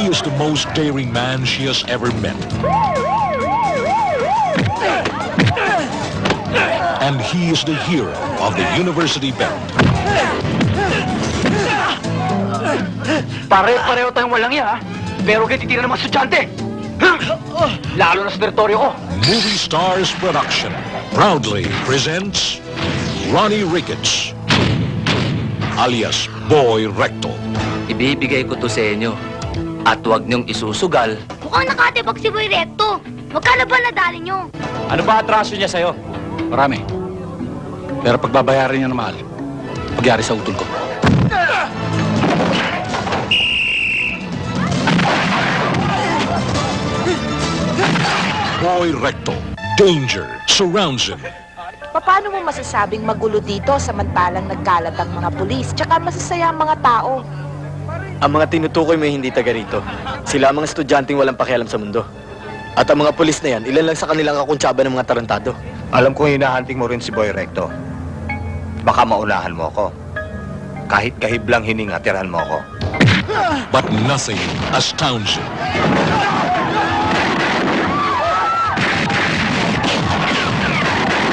He is the most daring man she has ever met. And he is the hero of the University Belt. Pare-pareho tayong walang iya, pero kayo titira ng mga estudyante. Lalo na sa teritoryo ko. Movie Stars Production proudly presents Ronnie Ricketts, alias Boy Recto. Ibibigay ko to sa inyo. At huwag niyong isusugal. Mukhang nakatibag si Boy Recto. Magkano ba nadali niyo? Ano ba atraso niya sa'yo? Marami. Pero pagbabayaran niya na mahal, pagyari sa utol ko. Boy Recto. Danger surrounds him. Paano mo masasabing magulo dito samantalang nagkalat ang mga pulis tsaka masasaya ang mga tao? Ang mga tinutukoy may hindi taga rito. Sila ang mga estudyanteng walang pakialam sa mundo. At ang mga pulis na yan, ilan lang sa kanilang kakuntsaba ng mga tarantado. Alam kong hinahanting mo rin si Boy Recto. Baka maunahan mo ako. Kahit kahiblang hininga, tirahan mo ako. But nothing astounds him.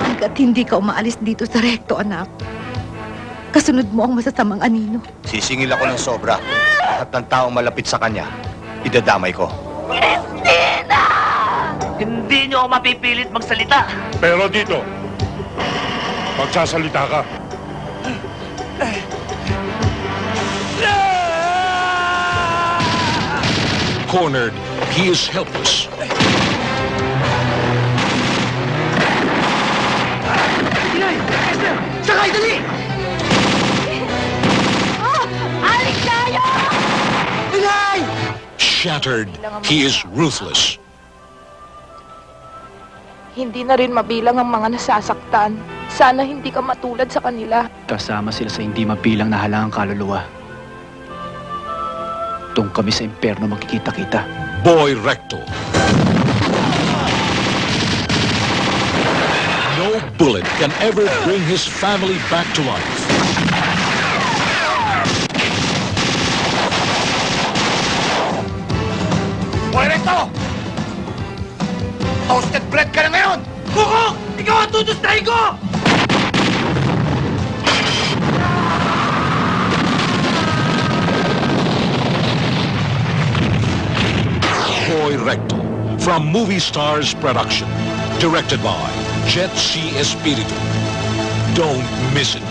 Hanggat hindi ka umaalis dito sa Recto, anak, kasunod mo ang masasamang anino. Sisingil ako ng sobra. Lahat ng taong malapit sa kanya, idadamay ko. Christina! Hindi niyo ako mapipilit magsalita. Pero dito, magsasalita ka. Cornered, he is helpless. Sakay, dali! Alis tayo! Inay! Shattered, he is ruthless. Hindi na rin mabilang ang mga nasasaktan. Sana hindi ka matulad sa kanila. Kasama sila sa hindi mabilang na halangang kaluluwa. Doon kami sa impyerno magkikita-kita. Boy Recto. No bullet can ever bring his family back to life. Boy Recto! Toasted bread ka na ngayon! Kuko! Ikaw ang tutustahin ko! Boy Recto from Movie Stars Production. Directed by Jet C. Espiritu. Don't miss it.